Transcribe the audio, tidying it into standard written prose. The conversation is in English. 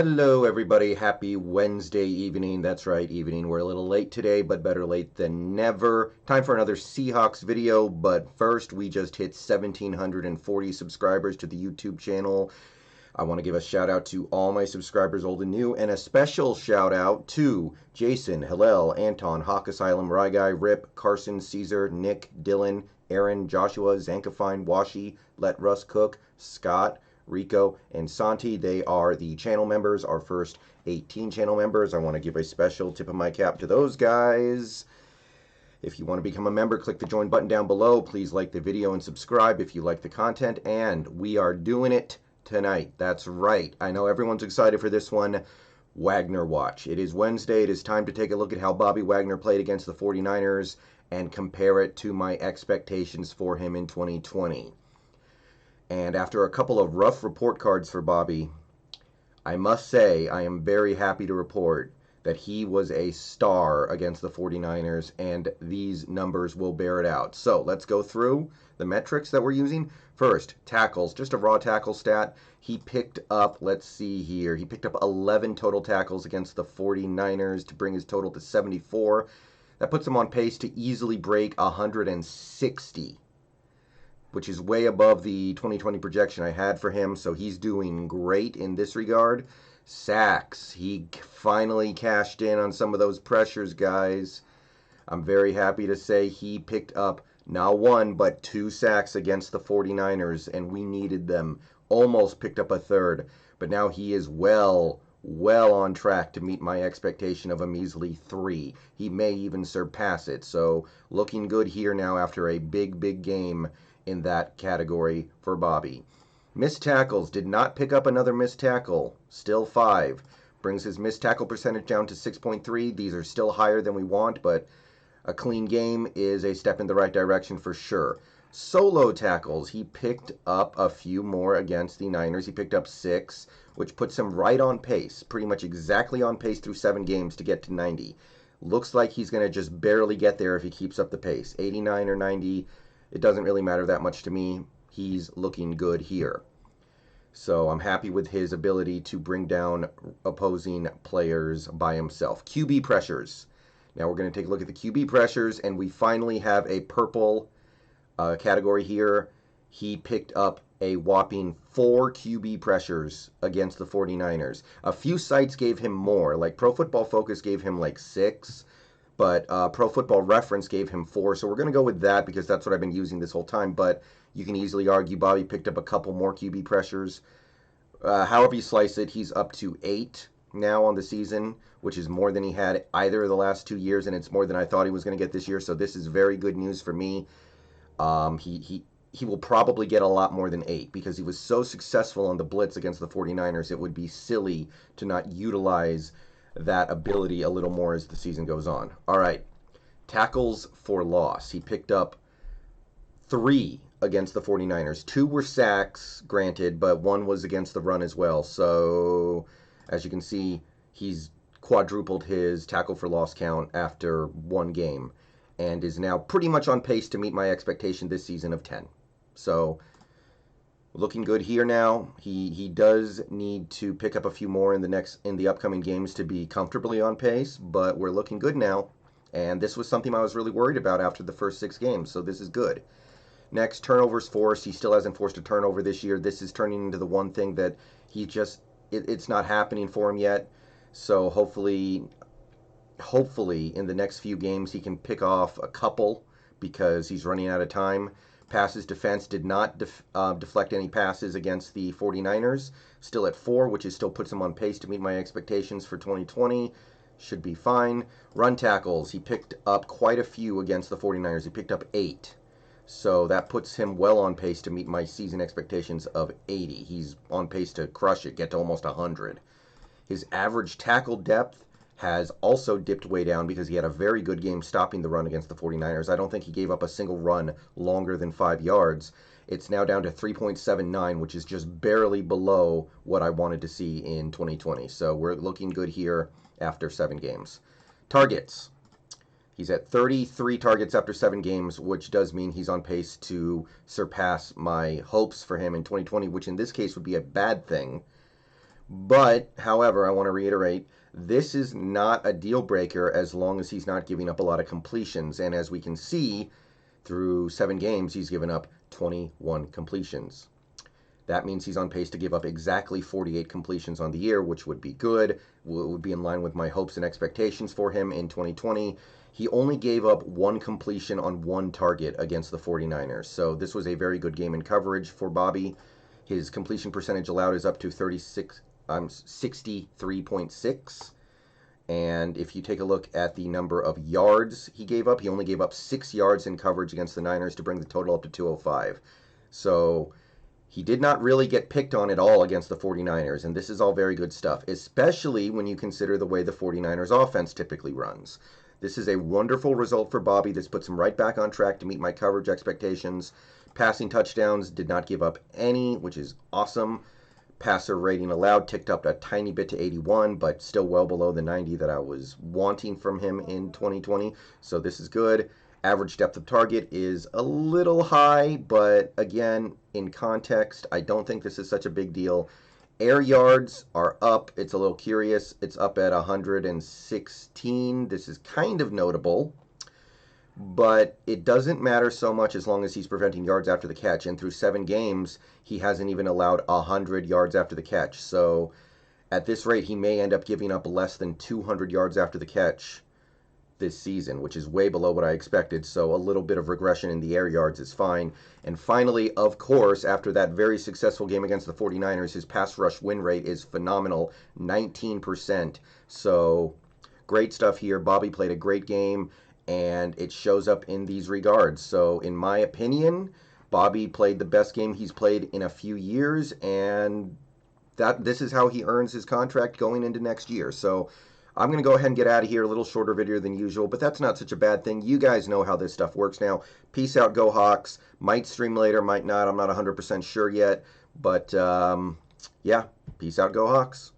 Hello, everybody. Happy Wednesday evening. That's right, evening. We're a little late today, but better late than never. Time for another Seahawks video, but first, we just hit 1,740 subscribers to the YouTube channel. I want to give a shout out to all my subscribers, old and new, and a special shout out to Jason, Hillel, Anton, HaWKxXAsYLuM, Ryguy, Rip, Carson, Caesar, Nick, Dylan, Aaron, Joshua, zaknyfein, Washi, Let Russ Cook, Scott, Rico, and Santee. They are the channel members, our first 18 channel members. I want to give a special tip of my cap to those guys. If you want to become a member, click the join button down below. Please like the video and subscribe if you like the content. And we are doing it tonight. That's right. I know everyone's excited for this one. Wagner Watch. It is Wednesday. It is time to take a look at how Bobby Wagner played against the 49ers and compare it to my expectations for him in 2020. And after a couple of rough report cards for Bobby, I must say I am very happy to report that he was a star against the 49ers, and these numbers will bear it out. So let's go through the metrics that we're using. First, tackles, just a raw tackle stat. He picked up, let's see here, he picked up 11 total tackles against the 49ers to bring his total to 74. That puts him on pace to easily break 160. Which is way above the 2020 projection I had for him, so he's doing great in this regard. Sacks, he finally cashed in on some of those pressures, guys. I'm very happy to say he picked up not one, but 2 sacks against the 49ers, and we needed them. Almost picked up a third, but now he is well on track to meet my expectation of a measly 3. He may even surpass it, so looking good here now after a big game in that category for Bobby. Missed tackles, did not pick up another missed tackle, still 5. Brings his missed tackle percentage down to 6.3. These are still higher than we want, but a clean game is a step in the right direction for sure. Solo tackles, he picked up a few more against the Niners. He picked up 6, which puts him right on pace, pretty much exactly on pace through 7 games to get to 90. Looks like he's going to just barely get there if he keeps up the pace. 89 or 90, it doesn't really matter that much to me. He's looking good here. So I'm happy with his ability to bring down opposing players by himself. QB pressures. Now we're going to take a look at the QB pressures, and we finally have a purple category here. He picked up a whopping 4 QB pressures against the 49ers. A few sites gave him more, like Pro Football Focus gave him like 6. But Pro Football Reference gave him 4, so we're going to go with that because that's what I've been using this whole time. But you can easily argue Bobby picked up a couple more QB pressures. However you slice it, he's up to 8 now on the season, which is more than he had either of the last 2 years, and it's more than I thought he was going to get this year. So this is very good news for me. He will probably get a lot more than 8 because he was so successful on the blitz against the 49ers. It would be silly to not utilize that ability a little more as the season goes on. All right, tackles for loss. He picked up 3 against the 49ers. 2 were sacks, granted, but 1 was against the run as well. So, as you can see, he's quadrupled his tackle for loss count after 1 game and is now pretty much on pace to meet my expectation this season of 10. So, looking good here now. He does need to pick up a few more in the upcoming games to be comfortably on pace, but we're looking good now. And this was something I was really worried about after the first 6 games, so this is good. Next, turnovers forced. He still hasn't forced a turnover this year. This is turning into the one thing that it's not happening for him yet. So hopefully in the next few games he can pick off a couple because he's running out of time. Passes defense did not deflect any passes against the 49ers. Still at 4, which still puts him on pace to meet my expectations for 2020. Should be fine. Run tackles. He picked up quite a few against the 49ers. He picked up 8. So that puts him well on pace to meet my season expectations of 80. He's on pace to crush it, get to almost 100. His average tackle depth has also dipped way down because he had a very good game stopping the run against the 49ers. I don't think he gave up a single run longer than 5 yards. It's now down to 3.79, which is just barely below what I wanted to see in 2020. So we're looking good here after 7 games. Targets. He's at 33 targets after 7 games, which does mean he's on pace to surpass my hopes for him in 2020, which in this case would be a bad thing. But, however, I want to reiterate, this is not a deal breaker as long as he's not giving up a lot of completions. And as we can see, through 7 games, he's given up 21 completions. That means he's on pace to give up exactly 48 completions on the year, which would be good. Would be in line with my hopes and expectations for him in 2020. He only gave up 1 completion on 1 target against the 49ers. So this was a very good game in coverage for Bobby. His completion percentage allowed is up to 63.6. And if you take a look at the number of yards he gave up, he only gave up 6 yards in coverage against the Niners to bring the total up to 205. So he did not really get picked on at all against the 49ers, and this is all very good stuff, especially when you consider the way the 49ers offense typically runs. This is a wonderful result for Bobby. This puts him right back on track to meet my coverage expectations. Passing touchdowns, did not give up any, which is awesome. Passer rating allowed ticked up a tiny bit to 81, but still well below the 90 that I was wanting from him in 2020, so this is good. Average depth of target is a little high, but again, in context, I don't think this is such a big deal. Air yards are up. It's a little curious. It's up at 116. This is kind of notable, but it doesn't matter so much as long as he's preventing yards after the catch. And through 7 games, he hasn't even allowed 100 yards after the catch. So at this rate, he may end up giving up less than 200 yards after the catch this season, which is way below what I expected, so a little bit of regression in the air yards is fine. And finally, of course, after that very successful game against the 49ers, his pass rush win rate is phenomenal, 19%. So great stuff here. Bobby played a great game, and it shows up in these regards. So in my opinion, Bobby played the best game he's played in a few years, and this is how he earns his contract going into next year. So I'm going to go ahead and get out of here. A little shorter video than usual, but that's not such a bad thing. You guys know how this stuff works now. Peace out, go Hawks. Might stream later, might not. I'm not 100% sure yet. But, yeah, peace out, go Hawks.